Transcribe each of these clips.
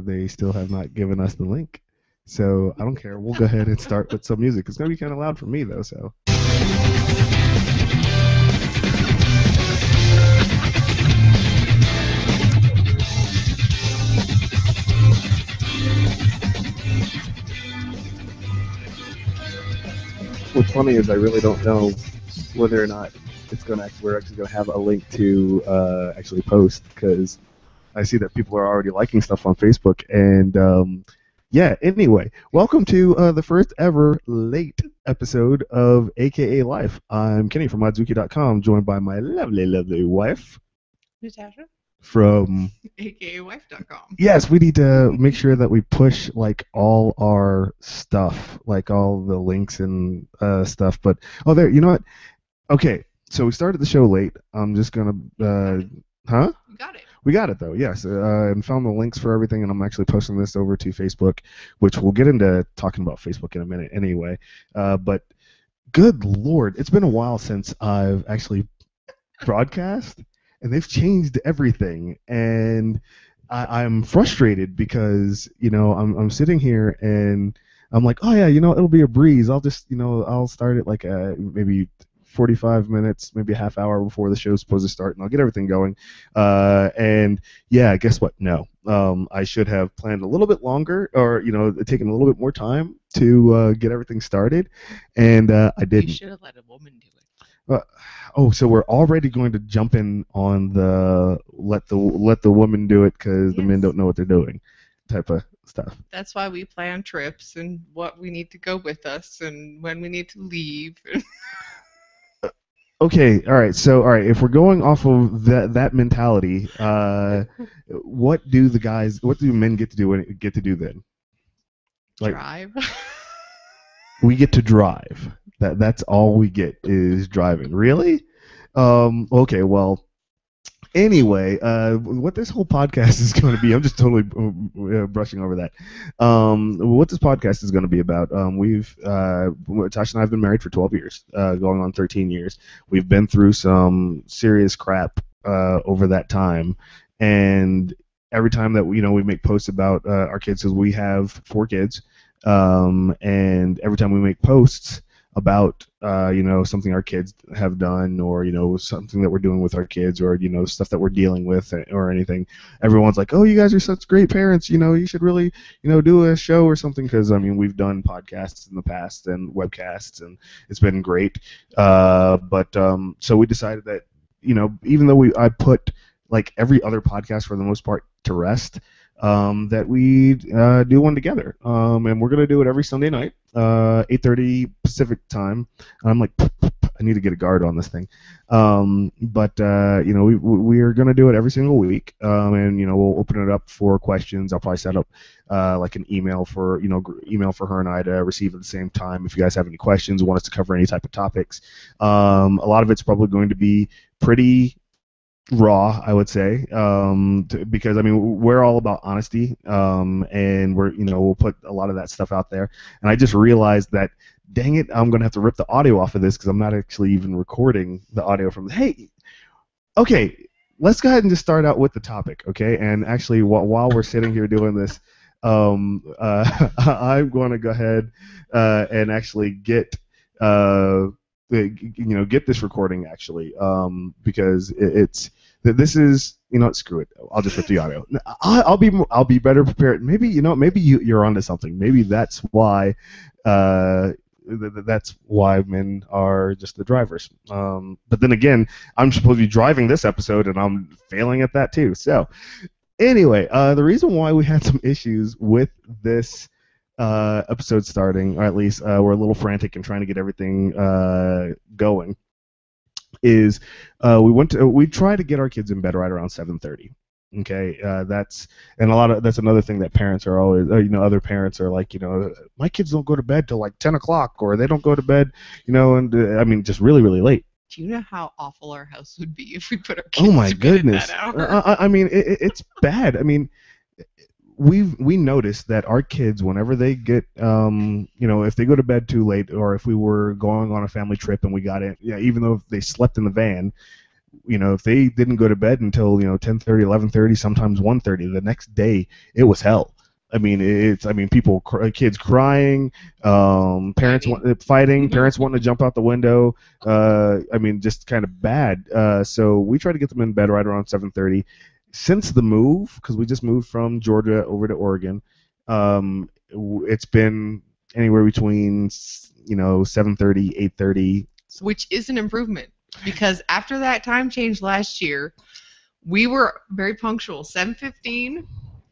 They still have not given us the link. So I don't care. We'll go ahead and start with some music. It's going to be kind of loud for me, though, so. What's funny is I really don't know whether or not we're actually going to have a link to actually post, because I see that people are already liking stuff on Facebook. And yeah, anyway, welcome to the first ever late episode of akaLIFE. I'm Kenny from Madzuki.com, joined by my lovely, lovely wife. Natasha? From akawife.com. Yes, we need to make sure that we push like all our stuff, like all the links and stuff. But there, you know what? Okay, so we started the show late. I'm just gonna, huh? You got it. We got it though, yes, and found the links for everything, and I'm actually posting this over to Facebook, which we'll get into talking about Facebook in a minute anyway. But good Lord, it's been a while since I've actually broadcast. And they've changed everything, and I'm frustrated because I'm sitting here and I'm like, oh yeah, it'll be a breeze. I'll just I'll start it like maybe 45 minutes, maybe a half hour before the show's supposed to start, and I'll get everything going. And yeah, guess what? No, I should have planned a little bit longer, or taken a little bit more time to get everything started, and I didn't. You should have let a woman do it. So we're already going to jump in on the let the woman do it because the men don't know what they're doing type of stuff. That's why we plan trips and what we need to go with us and when we need to leave. Okay, all right. So, all right, if we're going off of that mentality, what do men get to do then? Like, drive. We get to drive. That's all we get is driving. Really? Okay, well, anyway, what this whole podcast is going to be, I'm just totally brushing over that. What this podcast is going to be about, Tash and I have been married for 12 years, going on 13 years. We've been through some serious crap over that time, and every time that we make posts about our kids, because we have 4 kids, and every time we make posts about something our kids have done, or something that we're doing with our kids, or stuff that we're dealing with or anything, everyone's like, oh, you guys are such great parents, you should really do a show or something, because we've done podcasts in the past and webcasts, and it's been great, but so we decided that even though I put like every other podcast for the most part to rest, that we do one together, and we're gonna do it every Sunday night, 8:30 Pacific time. I'm like, I need to get a guard on this thing, but we are gonna do it every single week, and we'll open it up for questions. I'll probably set up like an email for her and I to receive at the same time if you guys have any questions, want us to cover any type of topics. A lot of it's probably going to be pretty raw, I would say, because we're all about honesty, and we'll put a lot of that stuff out there. And I just realized that, dang it, I'm gonna have to rip the audio off of this because I'm not actually even recording the audio from. Hey, okay, let's go ahead and just start out with the topic, okay? And actually, while we're sitting here doing this, I'm going to go ahead and actually get get this recording actually, because this is screw it. I'll just rip the audio. I'll be better prepared. Maybe you're onto something. Maybe that's why men are just the drivers. But then again, I'm supposed to be driving this episode, and I'm failing at that too. So anyway, the reason why we had some issues with this episode starting, or at least we're a little frantic and trying to get everything going, is we try to get our kids in bed right around 7:30. Okay, that's another thing that parents are always, other parents are like, my kids don't go to bed till like 10 o'clock, or they don't go to bed, and just really, really late. Do you know how awful our house would be if we put our kids to bed at that hour? It's bad. We noticed that our kids, whenever they get, if they go to bed too late, or if we were going on a family trip and we got in, even though they slept in the van, if they didn't go to bed until 10:30, 11:30, sometimes 1:30, the next day it was hell. People, kids crying, parents fighting, parents wanting to jump out the window. Just kind of bad. So we try to get them in bed right around 7:30. Since the move, because we just moved from Georgia over to Oregon, it's been anywhere between 7:30, 8:30. Which is an improvement, because after that time change last year, we were very punctual. 7:15,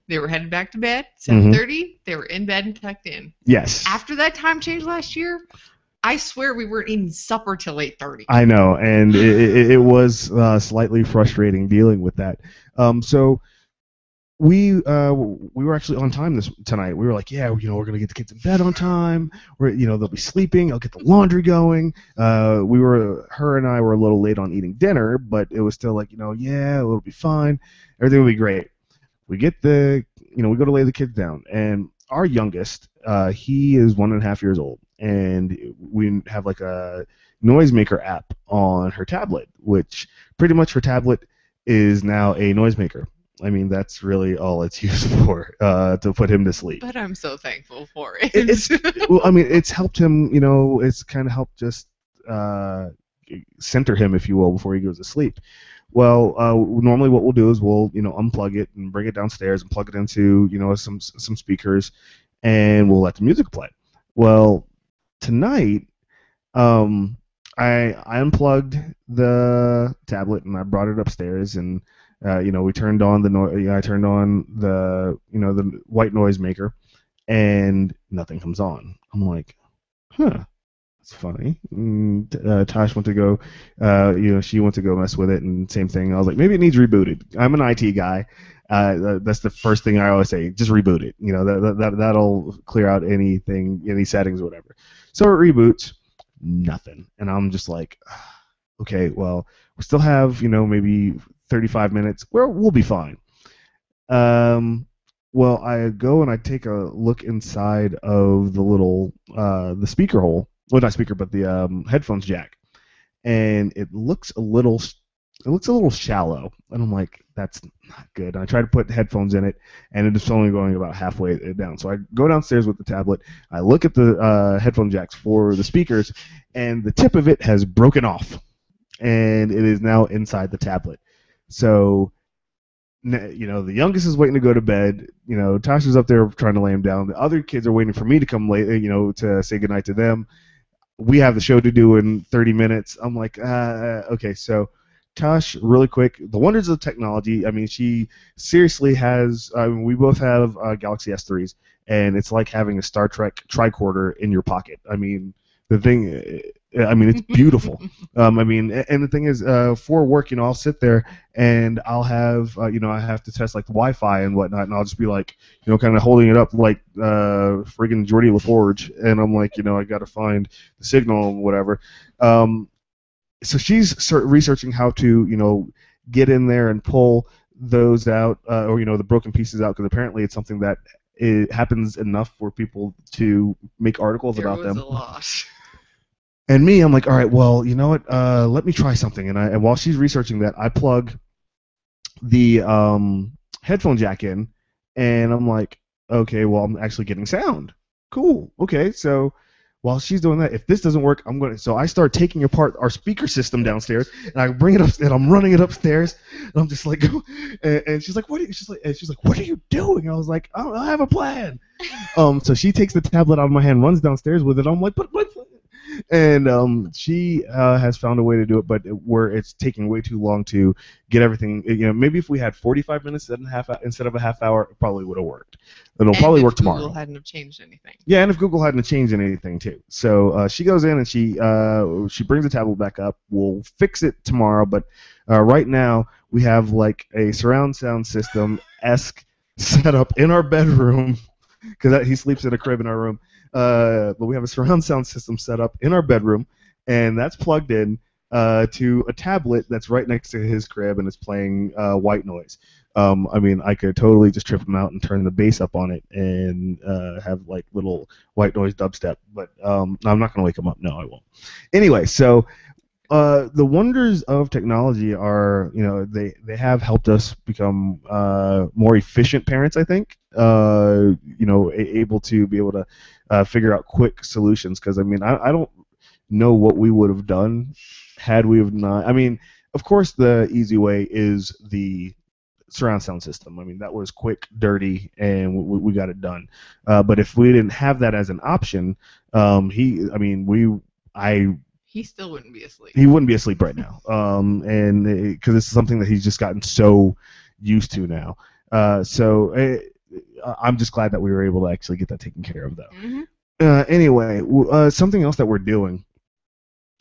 they were headed back to bed. 7:30, they were in bed and tucked in. Yes. After that time change last year, I swear we weren't eating supper till 8:30. I know, and it was slightly frustrating dealing with that. So we were actually on time tonight. We were like, yeah, we're gonna get the kids in bed on time. They'll be sleeping. I'll get the laundry going. Her and I were a little late on eating dinner, but it was still like, yeah, it'll be fine. Everything will be great. We get we go to lay the kids down, and our youngest, he is 1.5 years old, and we have like a noisemaker app on her tablet, which pretty much her tablet is now a noisemaker. That's really all it's used for, to put him to sleep. But I'm so thankful for it. It's helped him, it's kind of helped just center him, if you will, before he goes to sleep. Well, normally what we'll do is we'll, unplug it and bring it downstairs and plug it into, some speakers, and we'll let the music play. Well, tonight, I unplugged the tablet and I brought it upstairs, and we turned on I turned on the the white noise maker, and nothing comes on. I'm like, huh, that's funny. Tash went to go, she went to go mess with it, and same thing. I was like, maybe it needs rebooted. I'm an IT guy. That's the first thing I always say. Just reboot it. That'll clear out any settings or whatever. So it reboots, nothing, and I'm just like, okay, well, we still have maybe 35 minutes. We'll be fine. Well, I go and I take a look inside of the little the speaker hole. Well, not speaker, but the headphones jack, and it looks a little shallow, and I'm like, that's not good. And I try to put headphones in it, and it is only going about halfway down. So I go downstairs with the tablet. I look at the headphone jacks for the speakers, and the tip of it has broken off, and it is now inside the tablet. So, the youngest is waiting to go to bed. Tasha's up there trying to lay him down. The other kids are waiting for me to come late, to say goodnight to them. We have the show to do in 30 minutes. I'm like, okay, so Tosh, really quick, the wonders of technology. She seriously has, we both have Galaxy S3s, and it's like having a Star Trek tricorder in your pocket. The thing, it's beautiful. And the thing is, for work, I'll sit there and I'll have, I have to test like the Wi-Fi and whatnot, and I'll just be like, kind of holding it up like friggin' Geordie LaForge, and I'm like, I got to find the signal and whatever. So she's researching how to, get in there and pull those out, or the broken pieces out, because apparently it's something that it happens enough for people to make articles about them. There was a lot. And me, I'm like, all right, well, you know what? Let me try something. And while she's researching that, I plug the headphone jack in, and I'm like, okay, well, I'm actually getting sound. Cool. Okay, so while she's doing that, if this doesn't work, So I start taking apart our speaker system downstairs, and I bring it up, and I'm running it upstairs, and I'm just like, and she's like, what are you doing? I was like, I have a plan. So she takes the tablet out of my hand, runs downstairs with it. I'm like, but. And she has found a way to do it, but where it's taking way too long to get everything. Maybe if we had 45 minutes instead of a half hour, it probably would have worked. It'll probably work tomorrow. Google hadn't have changed anything. Yeah, and if Google hadn't changed anything too. So she goes in and she brings the tablet back up. We'll fix it tomorrow, but right now we have like a surround sound system-esque set up in our bedroom, because he sleeps in a crib in our room. But we have a surround sound system set up in our bedroom, and that's plugged in to a tablet that's right next to his crib, and it's playing white noise. I could totally just trip him out and turn the bass up on it and have like little white noise dubstep, but I'm not going to wake him up. No, I won't. Anyway, so The wonders of technology are, they have helped us become more efficient parents. I think, able to be able to figure out quick solutions. Because I don't know what we would have done had we have not. I mean, of course, the easy way is the surround sound system. I mean, that was quick, dirty, and we got it done. But if we didn't have that as an option, I He still wouldn't be asleep. he wouldn't be asleep right now. And because it's something that he's just gotten so used to now. I'm just glad that we were able to actually get that taken care of, though. Mm-hmm. Anyway, something else that we're doing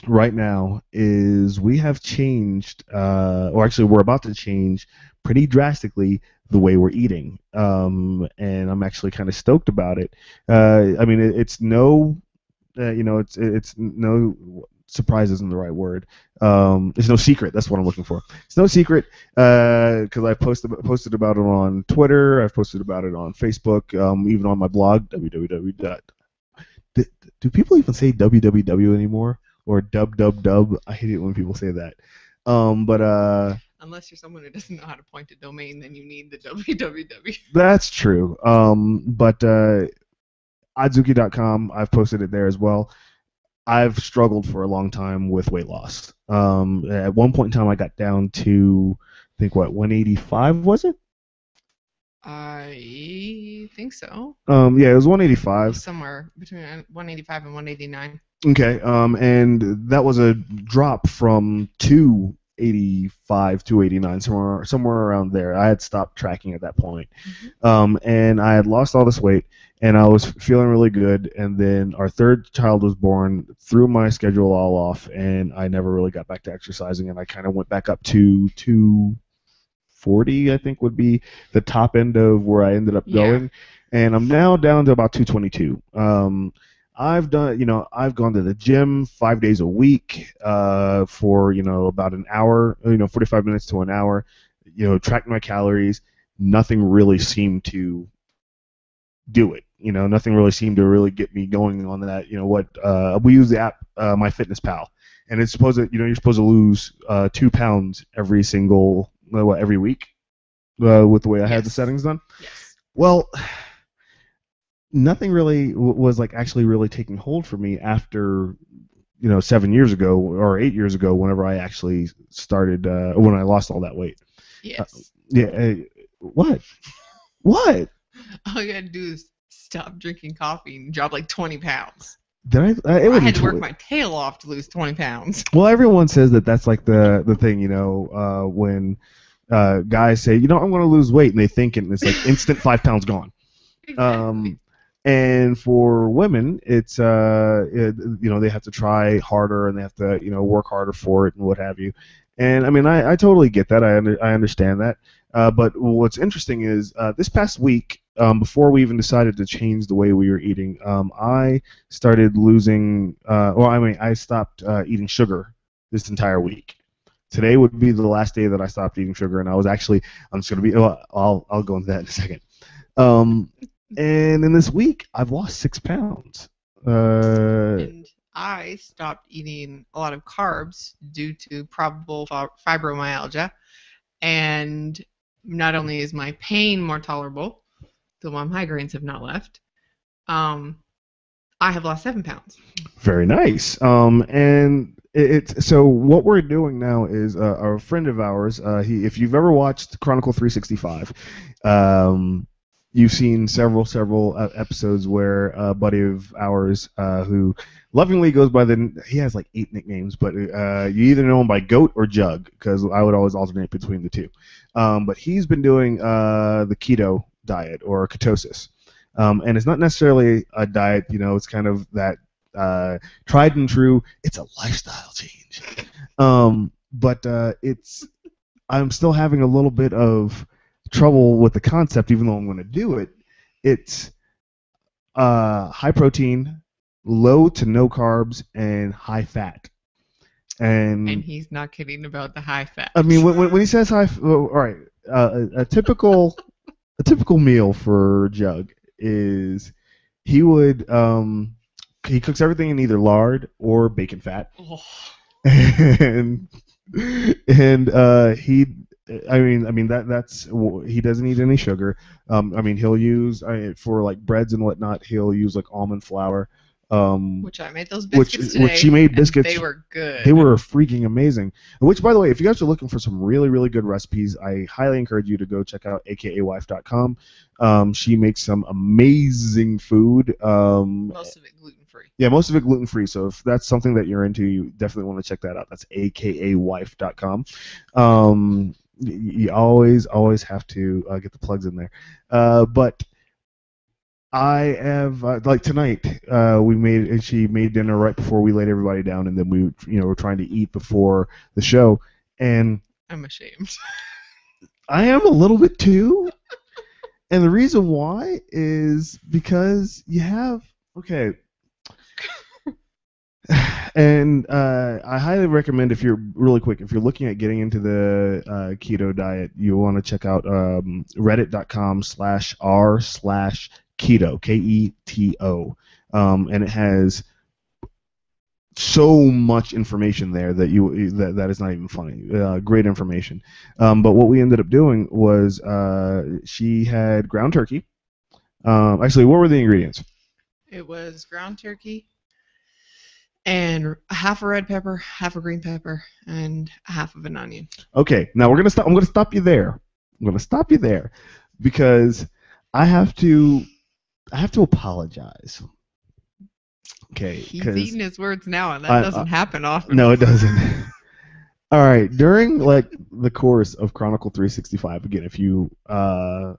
right now is we have changed, or actually we're about to change pretty drastically the way we're eating. And I'm actually kind of stoked about it. It's no, it's no surprise isn't the right word. It's no secret. That's what I'm looking for. It's no secret because I posted about it on Twitter. I've posted about it on Facebook, even on my blog, www. Do people even say www anymore? Or dub dub dub? I hate it when people say that. Unless you're someone who doesn't know how to point a domain, then you need the www. That's true. Adzuki.com, I've posted it there as well. I've struggled for a long time with weight loss. At one point in time, I got down to, I think, 185 was it? I think so. Yeah, it was 185. Somewhere between 185 and 189. Okay. And that was a drop from 285, 289, somewhere around there. I had stopped tracking at that point. Mm-hmm. And I had lost all this weight, and I was feeling really good. And then our third child was born, threw my schedule all off, and I never really got back to exercising. And I kind of went back up to 240, I think would be the top end of where I ended up going. And I'm now down to about 222. I've gone to the gym 5 days a week for, about an hour, 45 minutes to an hour, tracked my calories. Nothing really seemed to do it. Nothing really seemed to really get me going on that. We use the app, MyFitnessPal, and it's supposed to, you're supposed to lose 2 pounds every week with the way I had the settings done. Yes. Well, nothing really was actually really taking hold for me after 7 years ago or 8 years ago, whenever I actually started when I lost all that weight. Yes. What All you gotta do is stop drinking coffee and drop 20 pounds. Did I had to work my tail off to lose 20 pounds. Well, everyone says that's the thing, when guys say, I'm going to lose weight, and they think it's instant 5 pounds gone. Exactly. And for women, it's they have to try harder, and they have to work harder for it and what have you. And I totally get that. I understand that. But what's interesting is this past week, before we even decided to change the way we were eating, I started losing. I stopped eating sugar this entire week. Today would be the last day that I stopped eating sugar, and I'm just gonna be. I'll go into that in a second. And in this week, I've lost 6 pounds. And I stopped eating a lot of carbs due to probable fibromyalgia. And not only is my pain more tolerable, though my migraines have not left, I have lost 7 pounds. Very nice. And so what we're doing now is a friend of ours. If you've ever watched Chronicle 365, you've seen several episodes where a buddy of ours who lovingly goes by he has 8 nicknames, but you either know him by Goat or Jug, because I would always alternate between the two. But he's been doing the Keto Diet or ketosis. And it's not necessarily a diet, it's kind of that tried and true, it's a lifestyle change. But I'm still having a little bit of trouble with the concept, even though I'm going to do it. It's high protein, low to no carbs, and high fat. And he's not kidding about the high fat. I mean, when he says high, all right, a typical meal for Jug is he cooks everything in either lard or bacon fat. Oh. and he. That's he doesn't eat any sugar. He'll use for like breads and whatnot. He'll use like almond flour. Which I made those Which biscuits today. she made and biscuits. They were good. They were freaking amazing. Which, by the way, if you guys are looking for some really, really good recipes, I highly encourage you to go check out akaLIFE.com. She makes some amazing food. Most of it gluten-free. Yeah, most of it gluten-free. So if that's something that you're into, you definitely want to check that out. That's akaWife.com. You always have to get the plugs in there. But I have like tonight. She made dinner right before we laid everybody down, and then we were trying to eat before the show. And I'm ashamed. I am a little bit too. And the reason why is because you have And I highly recommend if you're looking at getting into the keto diet, you want to check out reddit.com/r/keto, KETO, and it has so much information there that is not even funny. Great information. But what we ended up doing was she had ground turkey. Actually, what were the ingredients? It was ground turkey and half a red pepper, half a green pepper, and half of an onion. Okay, now I'm gonna stop you there. I'm gonna stop you there because I have to apologize. Okay, he's eating his words now, and that doesn't happen often. No, it doesn't. All right, during like the course of Chronicle 365, again, if you go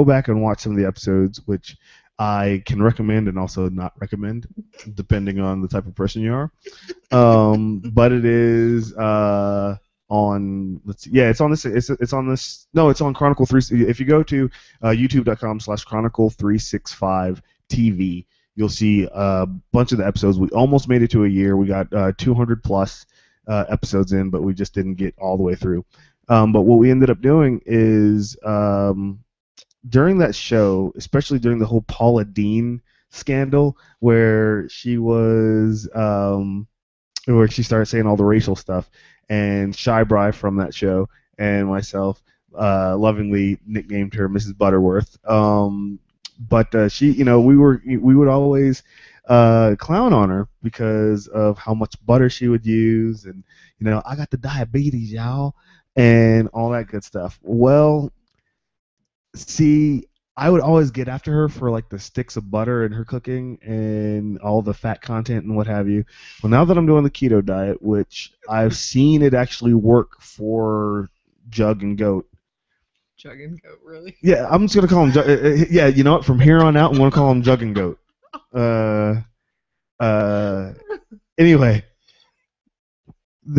back and watch some of the episodes, which I can recommend and also not recommend, depending on the type of person you are. But it is on. Let's see. Yeah, it's on this. It's on this. No, it's on Chronicle 3. If you go to youtube.com/Chronicle365TV, you'll see a bunch of the episodes. We almost made it to a year. We got 200 plus episodes in, but we just didn't get all the way through. But what we ended up doing is during that show, especially during the whole Paula Deen scandal, where she was, where she started saying all the racial stuff, and Shy Bry from that show and myself lovingly nicknamed her Mrs. Butterworth. But she, we would always clown on her because of how much butter she would use, and I got the diabetes, y'all, and all that good stuff. Well, see, I would always get after her for like the sticks of butter in her cooking and all the fat content and what have you. Well, now that I'm doing the keto diet, which I've seen it actually work for Jug and Goat. Jug and Goat, really? Yeah, I'm just gonna call him. Yeah, you know what? From here on out, I'm gonna call him Jug and Goat. Anyway,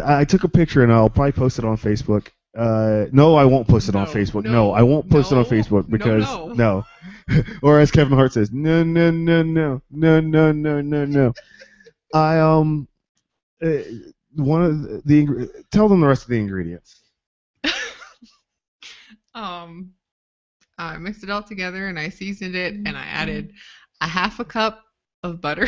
I took a picture and I'll probably post it on Facebook. No, I won't post it on Facebook. No, I won't post it on Facebook because no. Or as Kevin Hart says, no. I one of the tell them the rest of the ingredients. I mixed it all together and I seasoned it and I added a half a cup of butter.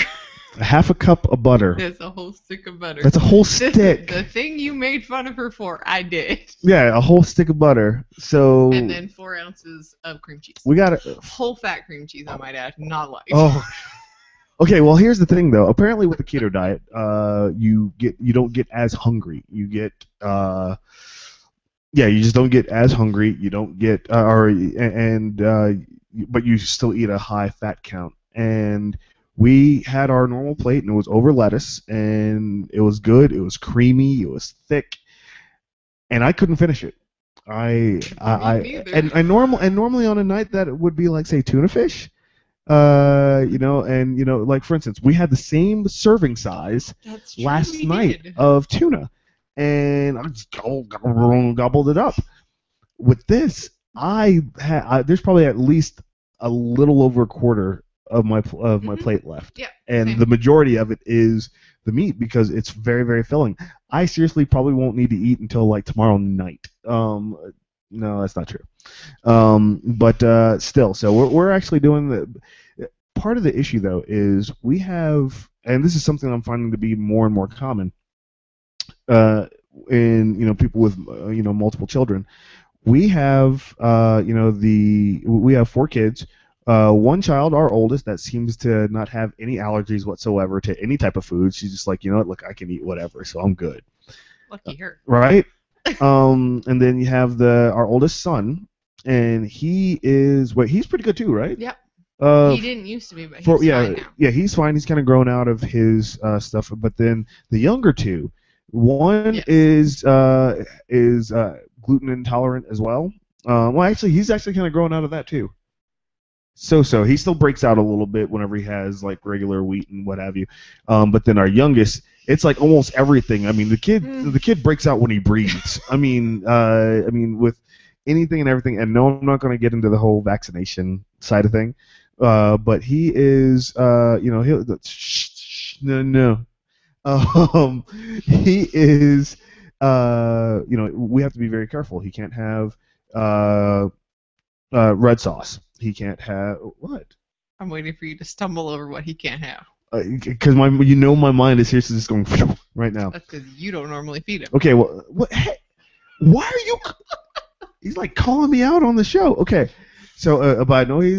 A half a cup of butter. That's a whole stick of butter. That's a whole stick. The thing you made fun of her for, I did. Yeah, a whole stick of butter. So. And then 4 ounces of cream cheese. We got whole fat cream cheese, I might add, not light. Oh. Okay, well here's the thing though. Apparently with the keto diet, you don't get as hungry. You get you just don't get as hungry. You don't get but you still eat a high fat count. And we had our normal plate, and it was over lettuce, and it was good. It was creamy. It was thick, and I couldn't finish it. Normally on a night that it would be like say tuna fish, like for instance, we had the same serving size last night of tuna, and I just gobbled it up. With this, there's probably at least a little over a quarter of my plate left. Yeah, and same. The majority of it is the meat because it's very, very filling. I seriously probably won't need to eat until like tomorrow night. No, that's not true. But still, so we're actually doing part of the issue though is we have, and this is something I'm finding to be more and more common. in people with multiple children. We have we have 4 kids. One child, our oldest, that seems to not have any allergies whatsoever to any type of food. She's just like, look, I can eat whatever, so I'm good. Lucky her. Right? And then you have our oldest son, and he's pretty good too, right? Yep. He didn't used to be, but he's fine now. Yeah, he's fine. He's kind of grown out of his stuff. But then the younger two, one is gluten intolerant as well. Well, actually, he's actually kind of grown out of that too. So he still breaks out a little bit whenever he has like regular wheat and what have you. But then our youngest, it's like almost everything. I mean, the kid breaks out when he breathes. I mean, with anything and everything. And no, I'm not going to get into the whole vaccination side of thing. But he is, no. He is, we have to be very careful. He can't have red sauce. He can't have what? I'm waiting for you to stumble over what he can't have. Because my mind is seriously just going right now. That's because you don't normally feed him. Okay, well, what? Hey, why are you? He's like calling me out on the show. Okay, so but I know he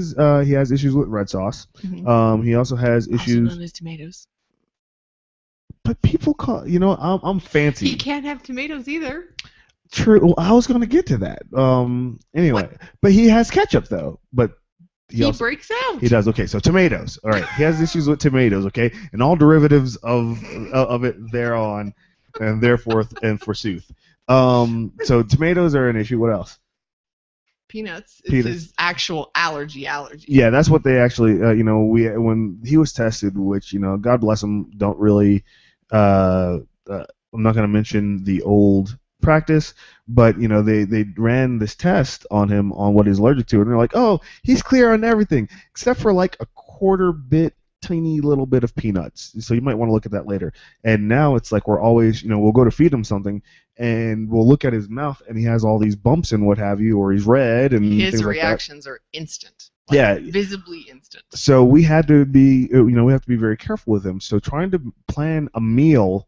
has issues with red sauce. Mm-hmm. He also has issues. Also known as tomatoes. But people call I'm fancy. He can't have tomatoes either. True. Well, I was going to get to that. Anyway, what? But he has ketchup though. But he also breaks out. He does. Okay, so tomatoes. All right, he has issues with tomatoes. Okay, and all derivatives of it thereon, and therefore and forsooth. So tomatoes are an issue. What else? Peanuts. It's his actual allergy. Yeah, that's what they actually. When he was tested, which God bless him, don't really. I'm not going to mention the old practice, but they ran this test on him on what he's allergic to, and they're like, oh, he's clear on everything except for like a quarter bit, tiny little bit of peanuts. So you might want to look at that later. And now it's like we're always, we'll go to feed him something, and we'll look at his mouth, and he has all these bumps and what have you, or he's red, and his reactions are instant. Like, visibly instant. So we had to be, we have to be very careful with him. So trying to plan a meal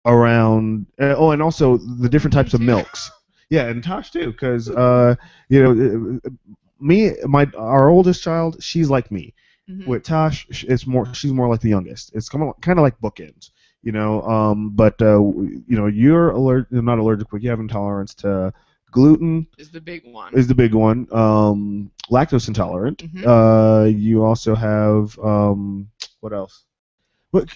around, and also the different types of milks. Yeah, and Tosh too, because our oldest child, she's like me. Mm-hmm. With Tosh, she's more like the youngest. It's kind of like bookends, But you're not allergic, but you have intolerance to gluten. Is the big one. Lactose intolerant. Mm-hmm. You also have what else? What?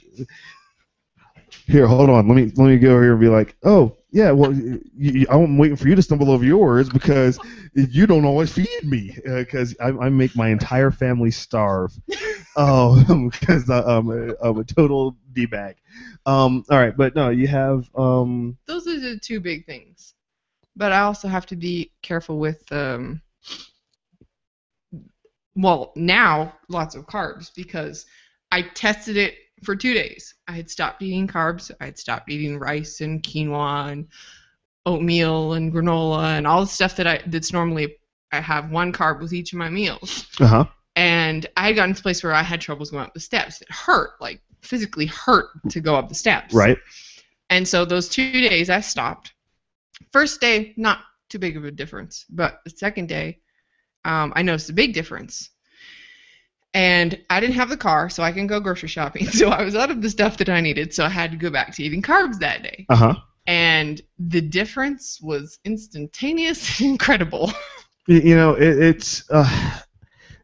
Here, hold on. Let me go over here and be like, oh yeah, well, I'm waiting for you to stumble over yours because you don't always feed me because I make my entire family starve. Because I'm a total d-bag. All right, but no, you have those are the two big things. But I also have to be careful with now lots of carbs because I tested it for 2 days. I had stopped eating carbs. I had stopped eating rice and quinoa and oatmeal and granola and all the stuff that's normally I have one carb with each of my meals. Uh-huh. And I had gotten to a place where I had troubles going up the steps. It hurt, like physically hurt to go up the steps. Right. And so those 2 days I stopped. First day, not too big of a difference. But the second day, I noticed a big difference. And I didn't have the car, so I can go grocery shopping. So I was out of the stuff that I needed, so I had to go back to eating carbs that day. Uh-huh. And the difference was instantaneous and incredible. It's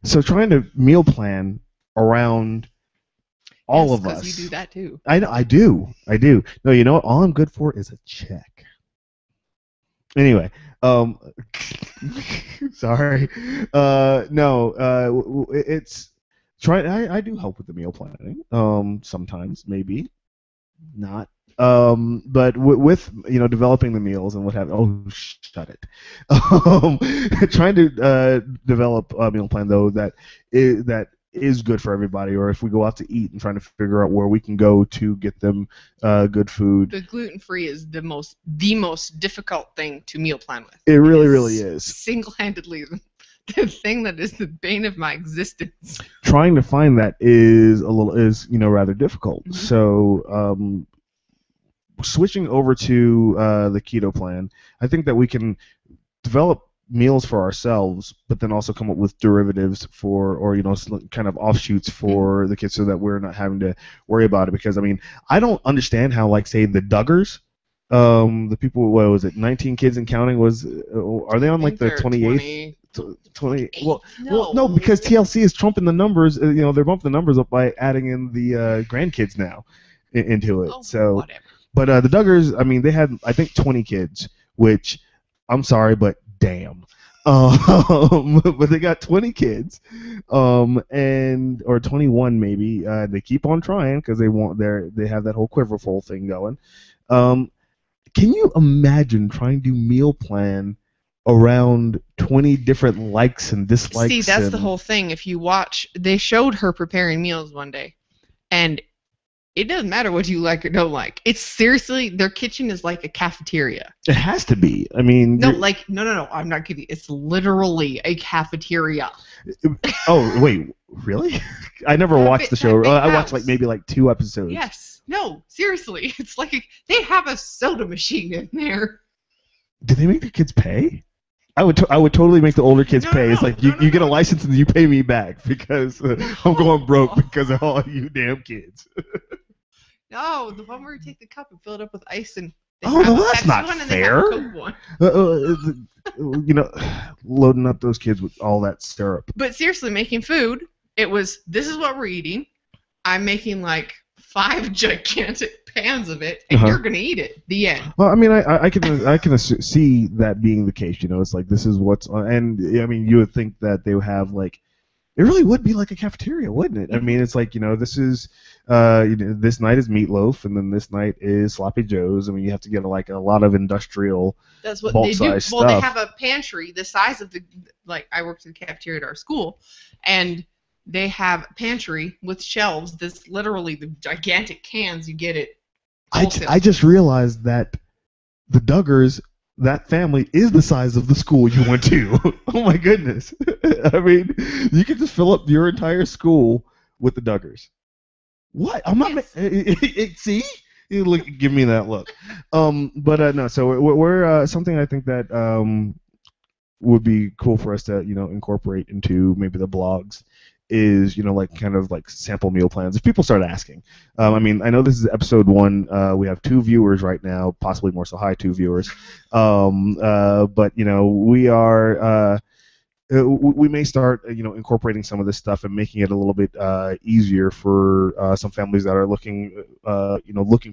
so trying to meal plan around all of us. Because you do that too. I do. No, you know what? All I'm good for is a check. Anyway, sorry. No, it's trying. I do help with the meal planning. Sometimes, maybe, not. But with developing the meals and what have. Oh, shut it. Trying to develop a meal plan though that is good for everybody, or if we go out to eat and trying to figure out where we can go to get them good food. The gluten-free is the most difficult thing to meal plan with. It really is. Single-handedly the thing that is the bane of my existence. Trying to find that is rather difficult. Mm-hmm. So switching over to the keto plan, I think that we can develop meals for ourselves, but then also come up with derivatives for, or kind of offshoots for the kids, so that we're not having to worry about it. Because I mean, I don't understand how, like, say, the Duggars, the people, what was it, 19 kids and counting, are they on like the 28th? 20. Well, no, because TLC is trumping the numbers. They're bumping the numbers up by adding in the grandkids now into it. So, whatever. But the Duggars, I mean, they had, I think, 20 kids, which, I'm sorry, but damn. But they got 20 kids, or 21 maybe. They keep on trying because they have that whole quiverful thing going. Can you imagine trying to meal plan around 20 different likes and dislikes? See, that's the whole thing. If you watch, they showed her preparing meals one day, and it doesn't matter what you like or don't like. It's seriously, their kitchen is like a cafeteria. It has to be. I mean, no, I'm not kidding. It's literally a cafeteria. Oh, wait, really? I never watched the show. I watched maybe 2 episodes. Yes. No, seriously. It's like they have a soda machine in there. Do they make the kids pay? I would totally make the older kids pay. It's like you get a license and you pay me back because I'm going broke because of all you damn kids. No, the one where you take the cup and fill it up with ice and. That's not fair. Loading up those kids with all that syrup. But seriously, making food, this is what we're eating. I'm making 5 gigantic pans of it, and you're gonna eat it. The end. Well, I mean, I can see that being the case. It's like this is what's, and I mean, you would think that they would have it really would be like a cafeteria, wouldn't it? I mean, it's like, this is, this night is meatloaf, and then this night is sloppy joes. I mean, you have to get a lot of industrial. That's what bulk they do. Well, stuff. They have a pantry the size of I worked in the cafeteria at our school, and they have a pantry with shelves. That's literally the gigantic cans you get it. I just realized that the Duggars, that family, is the size of the school you went to. Oh my goodness! I mean, you could just fill up your entire school with the Duggars. What? I'm not. Yes. See, give me that look. But no. So we're something I think that would be cool for us to incorporate into maybe the blogs is kind of sample meal plans if people start asking. I mean, I know this is episode 1. We have 2 viewers right now, possibly more, so hi 2 viewers. But we are we may start incorporating some of this stuff and making it a little bit easier for some families that are looking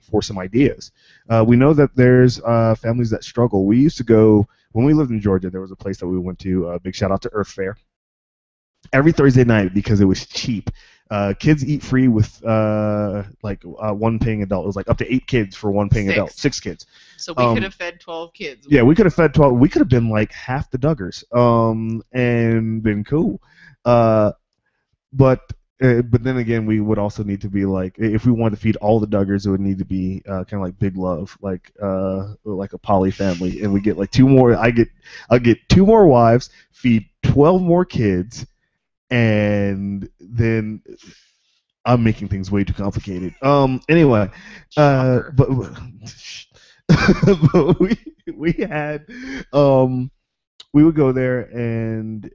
for some ideas. We know that there's families that struggle. We used to go, when we lived in Georgia, there was a place that we went to, big shout out to Earth Fair, every Thursday night because it was cheap. Kids eat free with one paying adult. It was up to 8 kids for one paying adult. 6 kids. So we could have fed 12 kids. Yeah, we could have fed 12. We could have been half the Duggars, and been cool. But then again, we would also need to be if we wanted to feed all the Duggars, it would need to be kind of like Big Love, like a poly family, and we get 2 more. I'll get 2 more wives, feed 12 more kids. And then I'm making things way too complicated. Anyway, but we had we would go there, and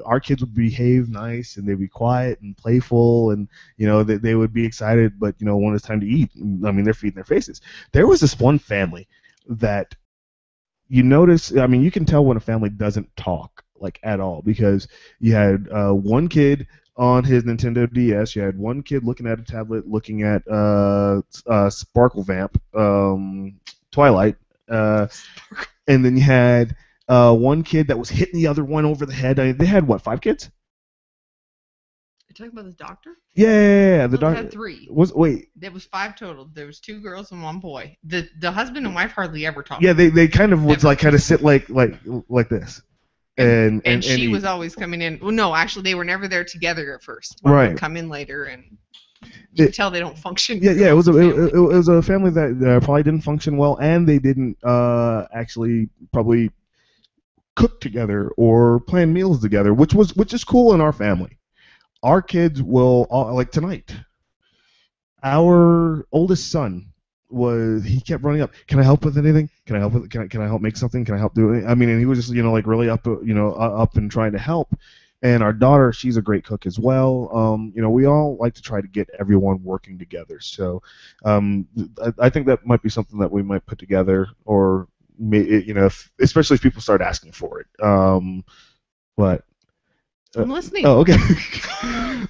our kids would behave nice, and they'd be quiet and playful, and they would be excited. But when it's time to eat, I mean, they're feeding their faces. There was this one family that you notice. I mean, you can tell when a family doesn't talk at all, because you had 1 kid on his Nintendo DS, you had 1 kid looking at a tablet looking at Sparkle Vamp, Twilight, and then you had 1 kid that was hitting the other one over the head. I mean, they had 5 kids? You're talking about the doctor? Yeah, the doctor had 3. There was 5 total. There was 2 girls and 1 boy. The husband and wife hardly ever talked. Yeah, they kind of would kind of sit like this. And she was always coming in. Well, no, actually, they were never there together at first. One would come in later, and you can tell they don't function. Yeah. It was a family that probably didn't function well, and they didn't actually probably cook together or plan meals together, which is cool in our family. Our kids will tonight. Our oldest son was he kept running up. Can I help with anything? Can I help with? Can I help make something? Can I help do it? I mean, and he was just like really up up and trying to help. And our daughter, she's a great cook as well. We all like to try to get everyone working together. So I think that might be something that we might put together, or especially if people start asking for it. What? I'm listening. Oh, okay.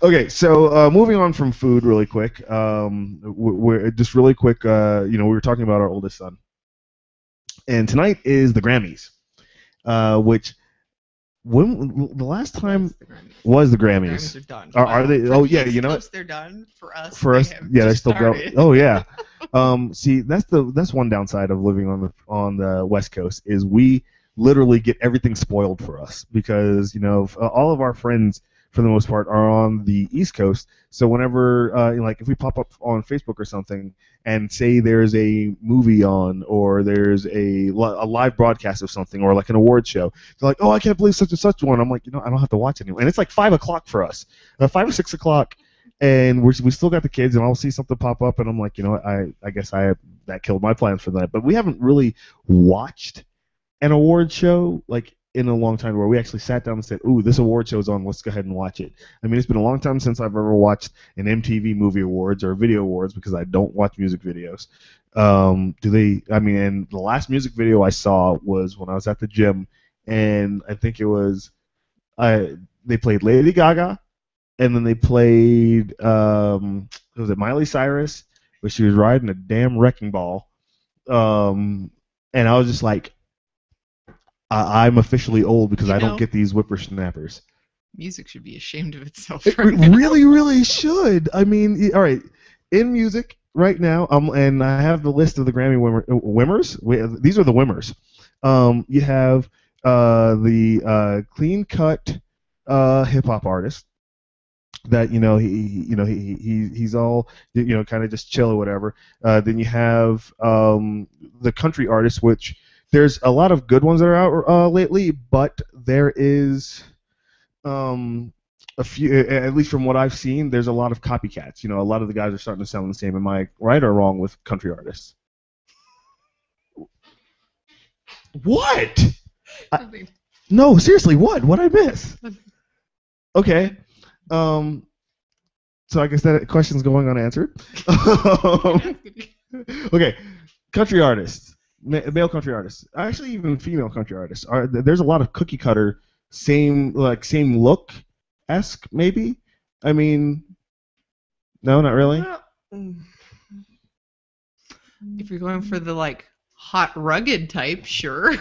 Okay, so moving on from food really quick. We're just really quick. We were talking about our oldest son, and tonight is the Grammys, which when the last time was the Grammys. Grammys are done. Are they? For Oh the yeah, East you know Coast, they're done. For us, for us, have yeah, they're just still started. going. Oh yeah. See, that's one downside of living on the West Coast is we literally get everything spoiled for us because all of our friends for the most part are on the East Coast. So whenever like if we pop up on Facebook or something and say there's a movie on or there's a live broadcast of something or like an award show, they're like, oh, I can't believe such and such one. I'm like, I don't have to watch anymore. And it's like 5 o'clock for us, 5 or 6 o'clock. And we still got the kids, and I'll see something pop up, and I'm like, I guess that killed my plans for that. But we haven't really watched an award show like in a long time where we actually sat down and said, ooh, this award show's on, let's go ahead and watch it. I mean, it's been a long time since I've ever watched an MTV Movie Awards or Video Awards because I don't watch music videos. And the last music video I saw was when I was at the gym, and I think it was they played Lady Gaga. And then they played, was it Miley Cyrus, where she was riding a damn wrecking ball. And I was just like, I'm officially old because I don't get these whippersnappers. Music should be ashamed of itself. It really, really should. I mean, all right, in music right now, and I have the list of the Grammy winners. These are the winners. You have the clean cut hip hop artist. That he's all kind of just chill or whatever. Then you have the country artists, which there's a lot of good ones that are out lately, but there is a few, at least from what I've seen, there's a lot of copycats. A lot of the guys are starting to sound the same. Am I right or wrong with country artists? What? No, seriously, what? What'd I miss? Okay. So I guess that question's going unanswered. Okay, country artists, male country artists, actually even female country artists. There's a lot of cookie cutter, same look esque maybe. I mean, no, not really. If you're going for the hot rugged type, sure.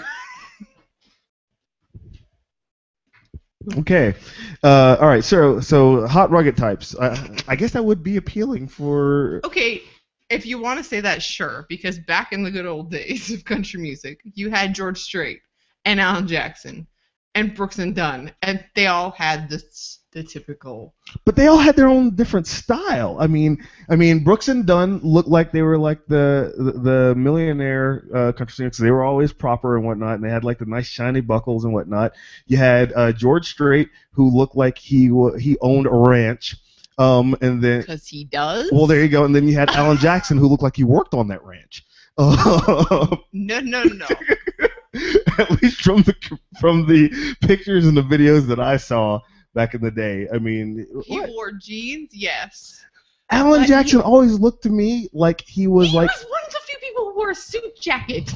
Okay, all right. So hot rugged types. I guess that would be appealing for. Okay, if you want to say that, sure. Because back in the good old days of country music, you had George Strait and Alan Jackson and Brooks and Dunn, and they all had the typical. But they all had their own different style. I mean, Brooks and Dunn looked like they were like the millionaire country singers. They were always proper and whatnot, and they had like the nice shiny buckles and whatnot. You had George Strait, who looked like he owned a ranch, and then because he does. Well, there you go. And then you had Alan Jackson, who looked like he worked on that ranch. No. At least from the pictures and the videos that I saw back in the day. I mean, he wore jeans, yes. Alan Jackson always looked to me like he was one of the few people who wore a suit jacket.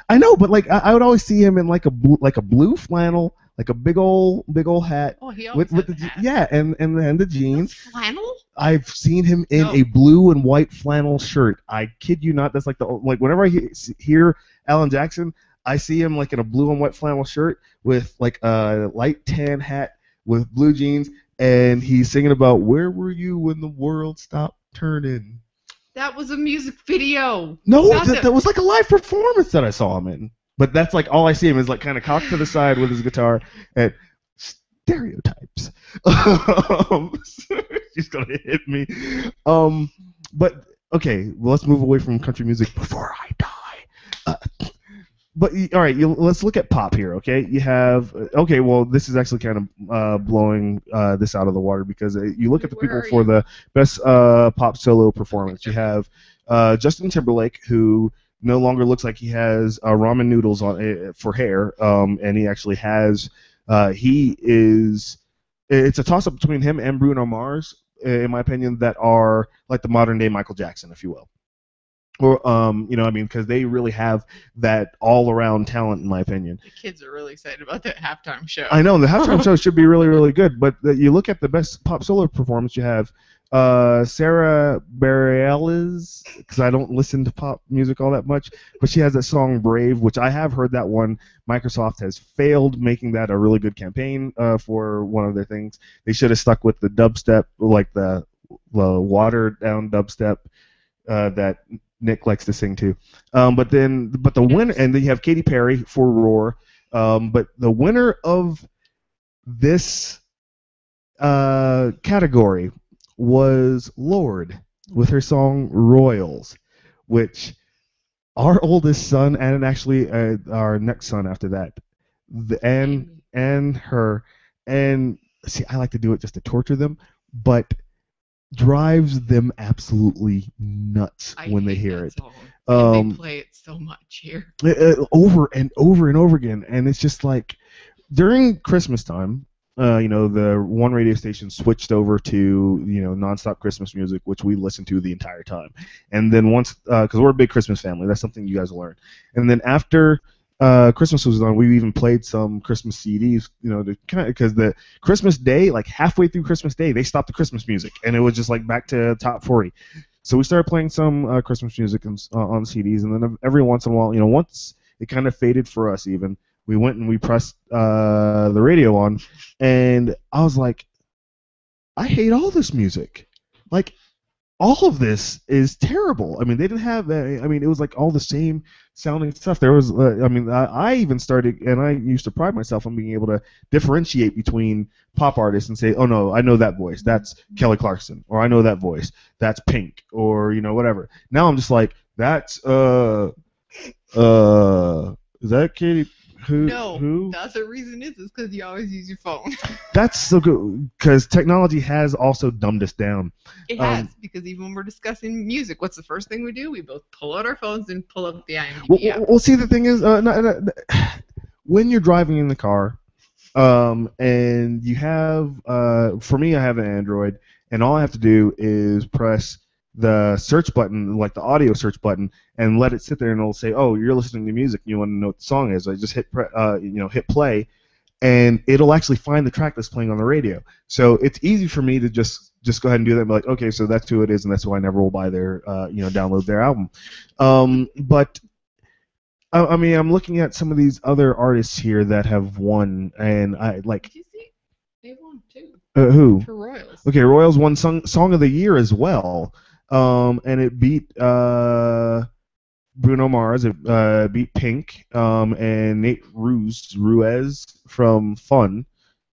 I know, but I would always see him in like a blue flannel, like a big old hat. Oh, he always had the hat. Yeah, and then the jeans. Flannel? I've seen him in a blue and white flannel shirt. I kid you not. That's like whenever I hear Alan Jackson, I see him like in a blue and white flannel shirt with like a light tan hat with blue jeans, and he's singing about "Where were you when the world stopped turning?" That was a music video. No, that was like a live performance that I saw him in. But that's like all I see him is like kind of cocked to the side with his guitar and stereotypes. She's gonna hit me. But okay, well, let's move away from country music before I die. But all right, let's look at pop here. Okay, you have okay. Well, this is actually kind of blowing this out of the water because you look at the people for the best pop solo performance. You have Justin Timberlake, who no longer looks like he has ramen noodles on for hair, and he actually has. He is. It's a toss up between him and Bruno Mars, in my opinion, that are like the modern day Michael Jackson, if you will. Or you know, I mean, because they really have that all-around talent, in my opinion. The kids are really excited about that halftime show. I know the halftime show should be really, really good, but you look at the best pop solo performance. You have Sarah Bareilles, because I don't listen to pop music all that much, but she has that song "Brave," which I have heard that one. Microsoft has failed making that a really good campaign for one of their things. They should have stuck with the dubstep, like the watered-down dubstep that Nick likes to sing to. But the winner, and then you have Katy Perry for Roar. But the winner of this category was Lorde with her song Royals, which our oldest son, and actually our next son after that, and her, and see, I like to do it just to torture them, but drives them absolutely nuts when they hear it. They play it so much here. Over and over and over again. And it's just like during Christmas time, you know, the one radio station switched over to, you know, nonstop Christmas music, which we listened to the entire time. And then once, because we're a big Christmas family, that's something you guys will learn. And then after Christmas was done, we even played some Christmas CDs, you know, because the Christmas Day, like halfway through Christmas Day, they stopped the Christmas music, and it was just like back to top 40. So we started playing some Christmas music on CDs, and then every once in a while, you know, once it kind of faded for us even, we went and we pressed the radio on, and I was like, I hate all this music. Like, all of this is terrible. I mean, they didn't have. I mean, it was like all the same sounding stuff. There was. I mean, I even started, and I used to pride myself on being able to differentiate between pop artists and say, "Oh no, I know that voice. That's Kelly Clarkson," or "I know that voice. That's Pink," or you know, whatever. Now I'm just like, "That's is that Katy?" Who? That's the reason is because you always use your phone. That's so good because technology has also dumbed us down. It has, because even when we're discussing music, what's the first thing we do? We both pull out our phones and pull up the IMDb app. Well, see, the thing is, when you're driving in the car, and you have, for me, I have an Android, and all I have to do is press the search button, like the audio search button, and let it sit there, and it'll say, "Oh, you're listening to music. You want to know what the song is?" I just hit play, and it'll actually find the track that's playing on the radio. So it's easy for me to just go ahead and do that and be like, okay, so that's who it is, and that's why I never will buy their, download their album. But I mean, I'm looking at some of these other artists here that have won, and I like. Did you see? They won too. Who? For Royals. Okay, Royals won song of the year as well. And it beat Bruno Mars. It beat Pink, and Nate Ruiz from Fun.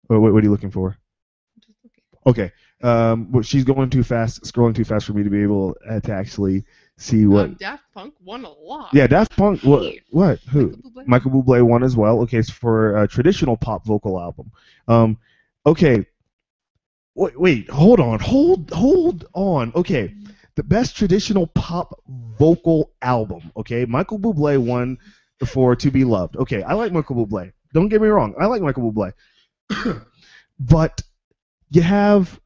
What are you looking for? Okay. But she's going too fast, scrolling too fast for me to be able to actually see what. Daft Punk won a lot. Yeah, Daft Punk. What? Who? Michael Bublé won as well. Okay, it's for a traditional pop vocal album. Okay. Wait. Hold on. Okay. The best traditional pop vocal album. Okay, Michael Bublé won for "To Be Loved." Okay, I like Michael Bublé. Don't get me wrong, I like Michael Bublé. But you have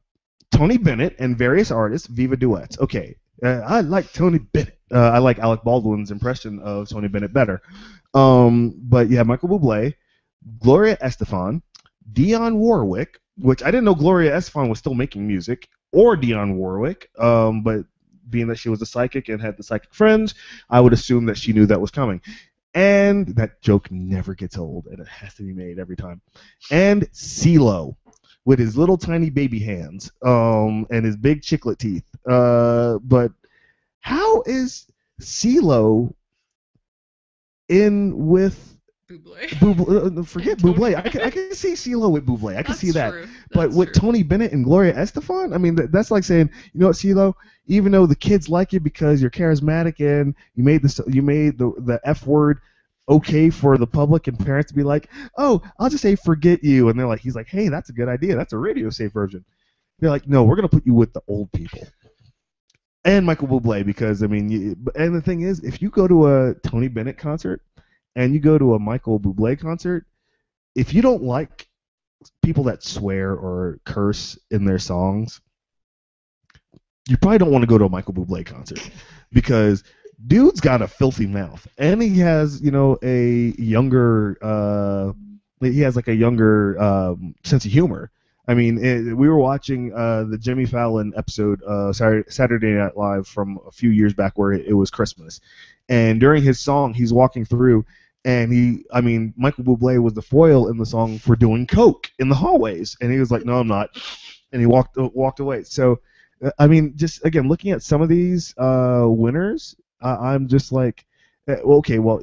Tony Bennett and various artists, Viva duets. Okay, I like Tony Bennett. I like Alec Baldwin's impression of Tony Bennett better. But you have Michael Bublé, Gloria Estefan, Dionne Warwick, which I didn't know Gloria Estefan was still making music, or Dionne Warwick, but being that she was a psychic and had the psychic friends, I would assume that she knew that was coming. And that joke never gets old, and it has to be made every time. And CeeLo, with his little tiny baby hands, and his big chiclet teeth. But how is CeeLo in with Bublé? Forget Bublé. I can see CeeLo with Bublé. I can see that. True. But with Tony Bennett and Gloria Estefan, I mean, that's like saying, you know what, CeeLo, even though the kids like you because you're charismatic and you made the F word okay for the public and parents to be like, oh, I'll just say forget you, and they're like, he's like, hey, that's a good idea. That's a radio safe version. They're like, no, we're gonna put you with the old people. And Michael Bublé, because I mean, and the thing is, if you go to a Tony Bennett concert and you go to a Michael Bublé concert, if you don't like people that swear or curse in their songs, you probably don't want to go to a Michael Bublé concert, because dude's got a filthy mouth, and he has, a younger, he has like a younger sense of humor. I mean, we were watching the Jimmy Fallon episode, Saturday Night Live, from a few years back, where it was Christmas, and during his song, he's walking through, and Michael Bublé was the foil in the song for doing coke in the hallways, and he was like, "No, I'm not," and he walked away. So, just again looking at some of these winners, I'm just like, okay, well,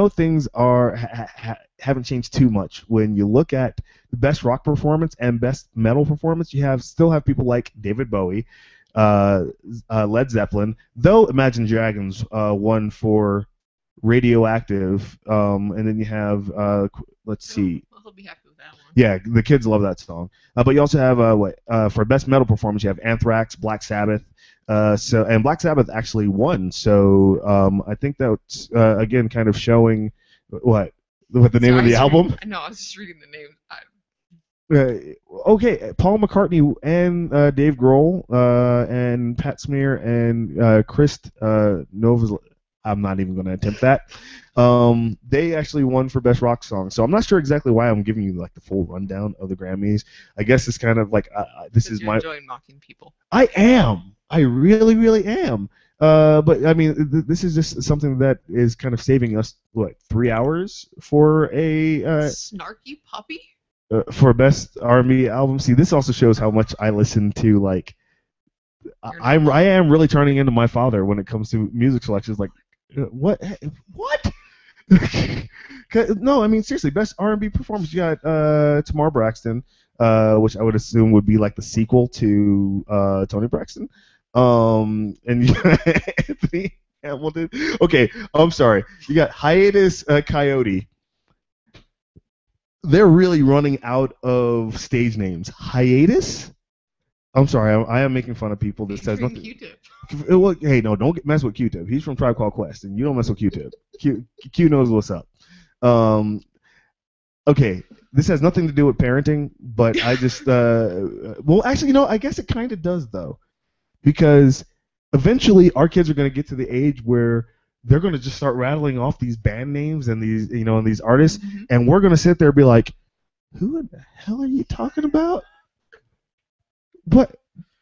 things haven't changed too much. When you look at the best rock performance and best metal performance, you still have people like David Bowie, Led Zeppelin, though Imagine Dragons won for Radioactive, and then you have let's see. I'll be happy with that one. Yeah, the kids love that song. But you also have for best metal performance, you have Anthrax, Black Sabbath. And Black Sabbath actually won. So I think that's again kind of showing what the name of the album. No, I was just reading the name. Okay, Paul McCartney and Dave Grohl and Pat Smear and Chris Novas. I'm not even going to attempt that. They actually won for Best Rock Song. So I'm not sure exactly why I'm giving you like the full rundown of the Grammys. I guess it's kind of like this is you're enjoying mocking people. I am. I really, really am. But I mean, this is just something that is kind of saving us 3 hours for a snarky puppy. For best R&B album. See, this also shows how much I listen to. Like, I am really turning into my father when it comes to music selections. Like, what? No, I mean seriously, best R&B performance. You got Tamar Braxton, which I would assume would be like the sequel to Tony Braxton. And you got Anthony Hamilton. Okay, I'm sorry. You got Hiatus Coyote. They're really running out of stage names. Hiatus? I'm sorry, I am making fun of people that says nothing. Q-Tip. Well, hey, no, don't mess with Q-Tip. He's from Tribe Called Quest, and you don't mess with Q-Tip. Q knows what's up. Okay, this has nothing to do with parenting, but I just well, actually, I guess it kind of does though, because eventually our kids are going to get to the age where they're going to just start rattling off these band names and these, and these artists, mm-hmm. and we're going to sit there and be like, who the hell are you talking about? But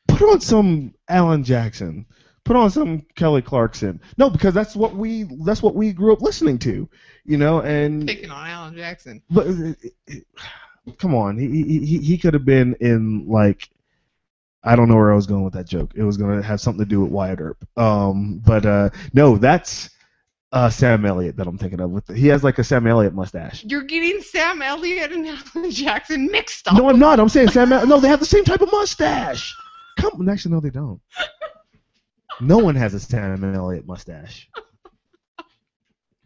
put on some Alan Jackson, put on some Kelly Clarkson. No, because that's what we grew up listening to, and picking on Alan Jackson. But come on, he could have been in like, I don't know where I was going with that joke. It was going to have something to do with Wyatt Earp. But no, that's Sam Elliott that I'm thinking of. He has like a Sam Elliott mustache. You're getting Sam Elliott and Alan Jackson mixed up. No, I'm not. I'm saying Sam Elliott. No, they have the same type of mustache. Actually, no, they don't. No one has a Sam Elliott mustache.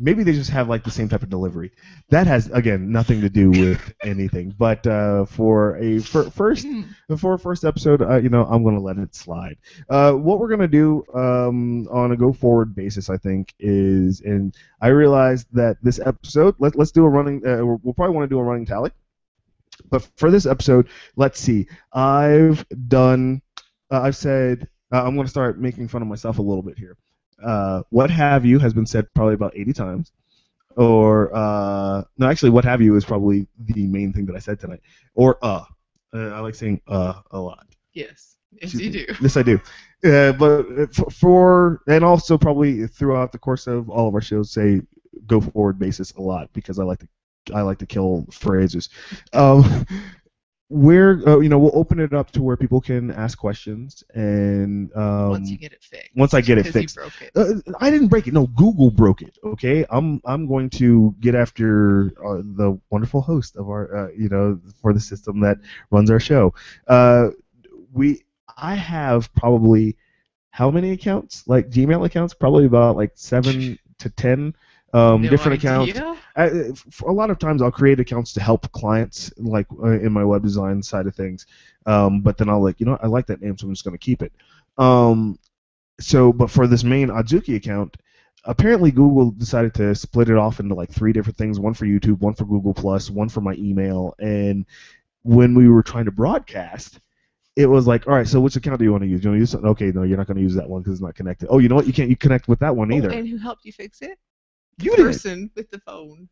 Maybe they just have like the same type of delivery. That has, again, nothing to do with anything. But for a first episode, I'm going to let it slide. What we're going to do on a go forward basis, I think, is, and I realized that this episode, let's do a running. We'll probably want to do a running tally. But for this episode, let's see. I've said I'm going to start making fun of myself a little bit here. What have you has been said probably about 80 times. Or, no, actually, what have you is probably the main thing that I said tonight. Or, I like saying a lot. Yes. Yes, you do. Yes, I do. But and also probably throughout the course of all of our shows, say go forward basis a lot, because I like to kill phrases. We'll open it up to where people can ask questions, and once you get it fixed. Once I get it fixed. You broke it. I didn't break it. No, Google broke it. Okay, I'm going to get after the wonderful host of our for the system that runs our show. I have probably how many accounts? Like Gmail accounts? Probably about like 7 to 10. different accounts. idea. A lot of times I'll create accounts to help clients, like in my web design side of things. But then I'll I like that name, so I'm just going to keep it. But for this main Adzuki account, apparently Google decided to split it off into like 3 different things: one for YouTube, one for Google Plus, one for my email. And when we were trying to broadcast, it was like, all right, so which account do you want to use? Do you want to use something? Okay, no, you're not going to use that one because it's not connected. Oh, you know what? You can't connect with that one either. And who helped you fix it? You The did. person with the phone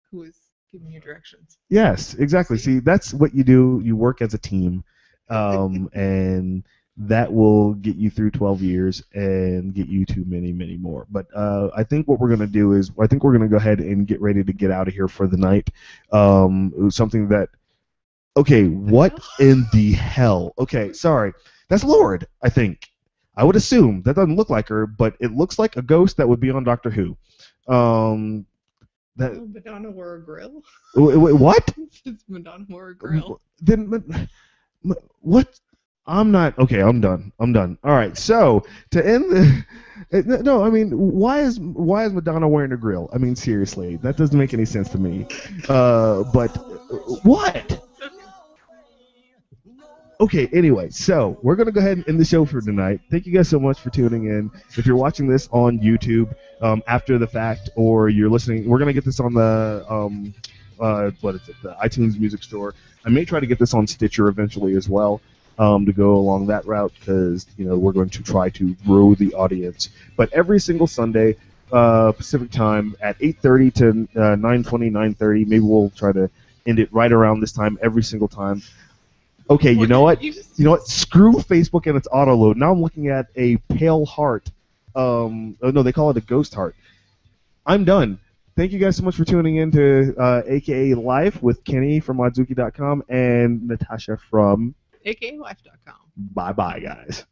who was giving you directions. Yes, exactly. See, that's what you do. You work as a team, and that will get you through 12 years and get you to many, many more. But I think what we're going to do is we're going to go ahead and get ready to get out of here for the night. Something that, okay, what in the hell? Okay, sorry. That's Lord, I think. I would assume. That doesn't look like her, but it looks like a ghost that would be on Doctor Who. Madonna wore a grill. What? Madonna wore a grill. Then what? I'm not okay. I'm done. All right. So to end the no, I mean, why is Madonna wearing a grill? I mean, seriously, that doesn't make any sense to me. But what? Okay, anyway, so we're going to go ahead and end the show for tonight. Thank you guys so much for tuning in. If you're watching this on YouTube after the fact, or you're listening, we're going to get this on the, the iTunes Music Store. I may try to get this on Stitcher eventually as well, to go along that route, because, we're going to try to grow the audience. But every single Sunday, Pacific time, at 8:30 to 9:20, 9:30, maybe we'll try to end it right around this time every single time. Okay, you know what? Screw Facebook and its auto load. Now I'm looking at a pale heart. No, they call it a ghost heart. I'm done. Thank you guys so much for tuning in to akaLIFE with Kenny from Adzuki.com and Natasha from akaLIFE.com. Bye-bye, guys.